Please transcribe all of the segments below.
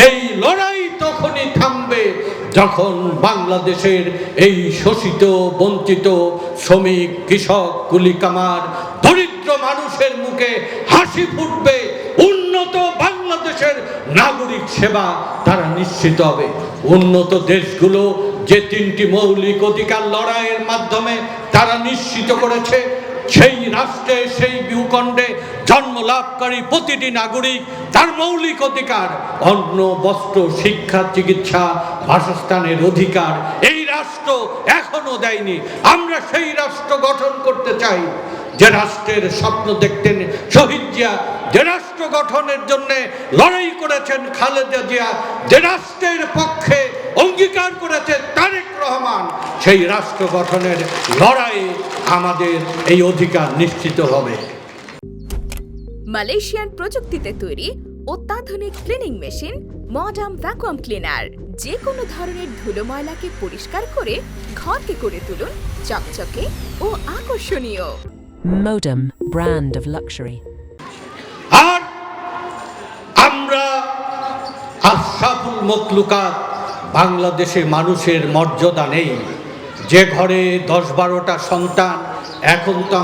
এই লড়াই তখনই থামবে যখন বাংলাদেশের এই শোষিত বঞ্চিত শ্রমিক কৃষক কুলিকামার দরিদ্র মানুষের মুখে হাসি ফুটবে, উন্নত বাংলাদেশের নাগরিক সেবা তারা নিশ্চিত হবে। উন্নত দেশগুলো যে তিনটি মৌলিক অধিকার লড়াইয়ের মাধ্যমে তারা নিশ্চিত করেছে, সেই রাষ্ট্রে সেই ভূখণ্ডে জন্মলাভকারী প্রতিটি নাগরিক তার মৌলিক অধিকার অন্ন বস্ত্র শিক্ষা চিকিৎসা বাসস্থানের অধিকার এই রাষ্ট্র এখনো দেয়নি। আমরা সেই রাষ্ট্র গঠন করতে চাই যে রাষ্ট্রের স্বপ্ন দেখতেন শহীদ জিয়া, যে রাষ্ট্র গঠনের জন্য লড়াই করেছেন খালেদা জিয়া, যে রাষ্ট্রের পক্ষে অঙ্গীকার করেছে তারেক রহমান, সেই রাষ্ট্র গঠনের লড়াইয়ে আমাদের এই অধিকার নিশ্চিত হবে। মালয়েশিয়ান প্রযুক্তিতে তৈরি অত্যাধুনিক cleaning machine modern vacuum cleaner যে কোনো ধরনের ধুলো ময়লাকে পরিষ্কার করে ঘরকে করে তুলুন চকচকে ও আকর্ষণীয়। Modem, brand of luxury. আর আমরা আশরাফুল মখলুকাত, বাংলাদেশে মানুষের মর্যাদা নেই। যে ঘরে 10-12টা সন্তান, এখন তো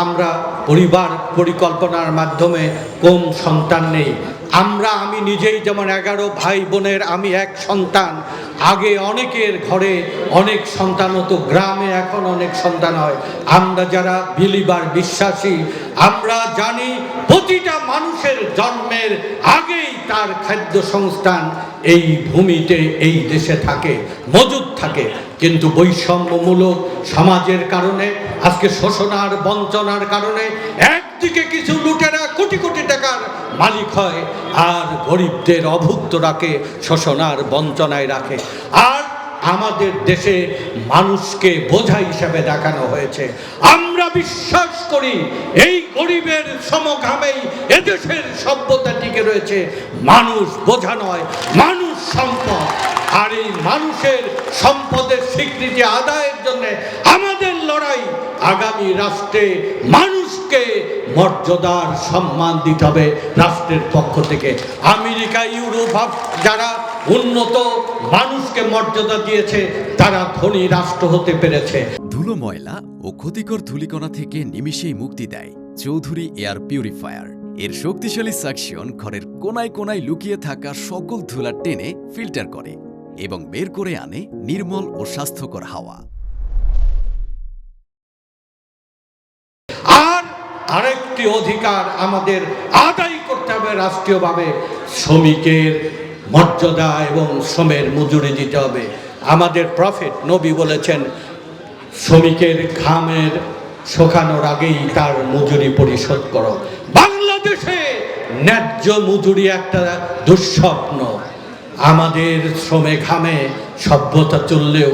আমরা পরিবার পরিকল্পনার মাধ্যমে কম সন্তান নেই। আমি নিজেই যেমন 11 ভাই বোনের আমি এক সন্তান। আগে অনেকের ঘরে অনেক সন্তান হতো, গ্রামে এখন অনেক সন্তান হয়। আমরা যারা বিলিভার বিশ্বাসী, আমরা জানি প্রতিটা মানুষের জন্মের আগেই তার খাদ্য সংস্থান এই ভূমিতে এই দেশে থাকে, মজুদ থাকে। কিন্তু বৈষম্যমূলক সমাজের কারণে, আজকে শোষণার বঞ্চনার কারণে একদিকে কিছু লুটেরা কোটি কোটি টাকার মালিক হয়, আর গরিবদের অভুক্তরাকে শোষণার বঞ্চনায় রাখে। আর আমাদের দেশে মানুষকে বোঝা হিসাবে দেখানো হয়েছে। আমরা বিশ্বাস করি এই গরিবের সমঘামেই এদেশের সভ্যতা টিকে রয়েছে। মানুষ বোঝা নয়, মানুষ সম্পদ। আর এই মানুষের সম্পদের স্বীকৃতি আদায়ের জন্য আমাদের লড়াই। আগামী রাষ্ট্রে মানুষকে মর্যাদার সম্মান দিতে হবে রাষ্ট্রের পক্ষ থেকে। আমেরিকা, ইউরোপ যারা উন্নত মানুষকে মর্যাদা দিয়েছে, তারা ধনী রাষ্ট্র হতে পেরেছে। ধুলো ময়লা ও ক্ষতিকর ধূলিকণা থেকে নিমিষেই মুক্তি দেয় চৌধুরী এয়ার পিউরিফায়ার। এর শক্তিশালী সাকশন ঘরের কোনায় কোনায় লুকিয়ে থাকা সকল ধুলা টেনে ফিল্টার করে এবং বের করে আনে নির্মল ও স্বাস্থ্যকর হাওয়া। আর আরেকটি অধিকার আমাদের আদায় করতে হবে রাষ্ট্রীয়ভাবে, শ্রমিকের মর্যাদা এবং শ্রমের মজুরি দিতে হবে। আমাদের প্রফেট নবী বলেছেন, শ্রমিকের ঘামের শুকানোর আগেই তার মজুরি পরিশোধ করো। বাংলাদেশে ন্যায্য মজুরি একটা দুঃস্বপ্ন। আমাদের শ্রমে ঘামে সভ্যতা চললেও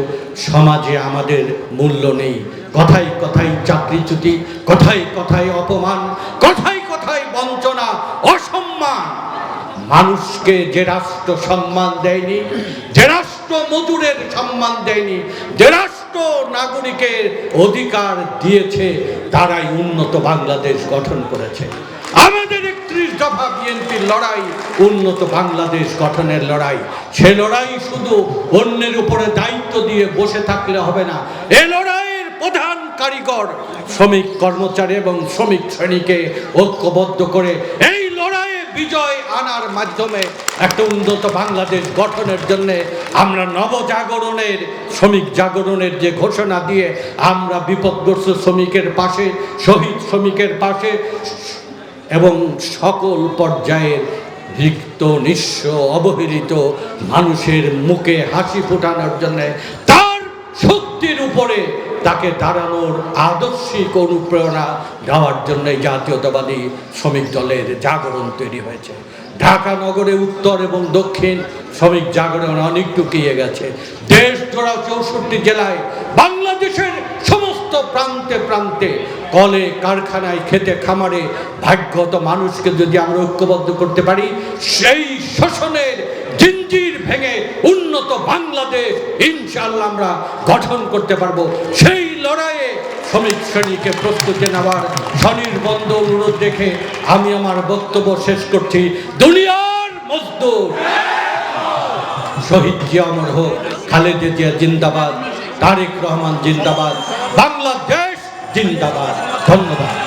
সমাজে আমাদের মূল্য নেই। কথায় কথায় চাকরিচ্যুতি, কথায় কথায় অপমান, কথায় কথায় বঞ্চনা, অসম্মান। মানুষকে যে রাষ্ট্র সম্মান দেয়নি, যে রাষ্ট্র মজুরের সম্মান দেয়নি, যে রাষ্ট্র নাগরিকের অধিকার দিয়েছে, তারাই উন্নত বাংলাদেশ গঠন করেছে। আমাদের 31 দফা বিএনপির লড়াই উন্নত বাংলাদেশ গঠনের লড়াই। সে লড়াই শুধু অন্যের উপরে দায়িত্ব দিয়ে বসে থাকলে হবে না। এ লড়াইয়ের প্রধান কারিগর শ্রমিক কর্মচারী এবং শ্রমিক শ্রেণীকে ঐক্যবদ্ধ করে এই লড়াইয়ে বিজয় আনার মাধ্যমে একটা উন্নত বাংলাদেশ গঠনের জন্য আমরা নবজাগরণের শ্রমিক জাগরণের যে ঘোষণা দিয়ে আমরা বিপদগ্রস্ত শ্রমিকের পাশে, শহীদ শ্রমিকের পাশে এবং সকল পর্যায়ের রিক্ত নিঃস্ব অবহেলিত মানুষের মুখে হাসি ফোটানোর জন্য, তার শক্তির উপরে তাকে দাঁড়ানোর আদর্শিক অনুপ্রেরণা দেওয়ার জন্য জাতীয়তাবাদী শ্রমিক দলের জাগরণ তৈরি হয়েছে। ঢাকা নগরে উত্তর এবং দক্ষিণ শ্রমিক জাগরণ অনেক টুকিয়ে গেছে। দেশ জোড়া 64 জেলায়, বাংলাদেশের সমস্ত প্রান্তে প্রান্তে, কলে কারখানায়, খেতে খামারে ভাগ্যত মানুষকে যদি আমরা ঐক্যবদ্ধ করতে পারি, সেই শোষণের জিঞ্জির ভেঙে উন্নত বাংলাদেশ ইনশাআল্লাহ আমরা গঠন করতে পারবো। সেই লড়াইয়ে শ্রমিক শ্রেণীকে প্রস্তুতি নেওয়ার স্বনির্বন্ধ অনুরোধ রেখে আমি আমার বক্তব্য শেষ করছি। দুনিয়ার মজদুর। শহীদ জিয়া অমর হোক, খালেদা জিয়া জিন্দাবাদ, তারেক রহমান জিন্দাবাদ, বাংলাদেশ জিন্দাবাদ। ধন্যবাদ।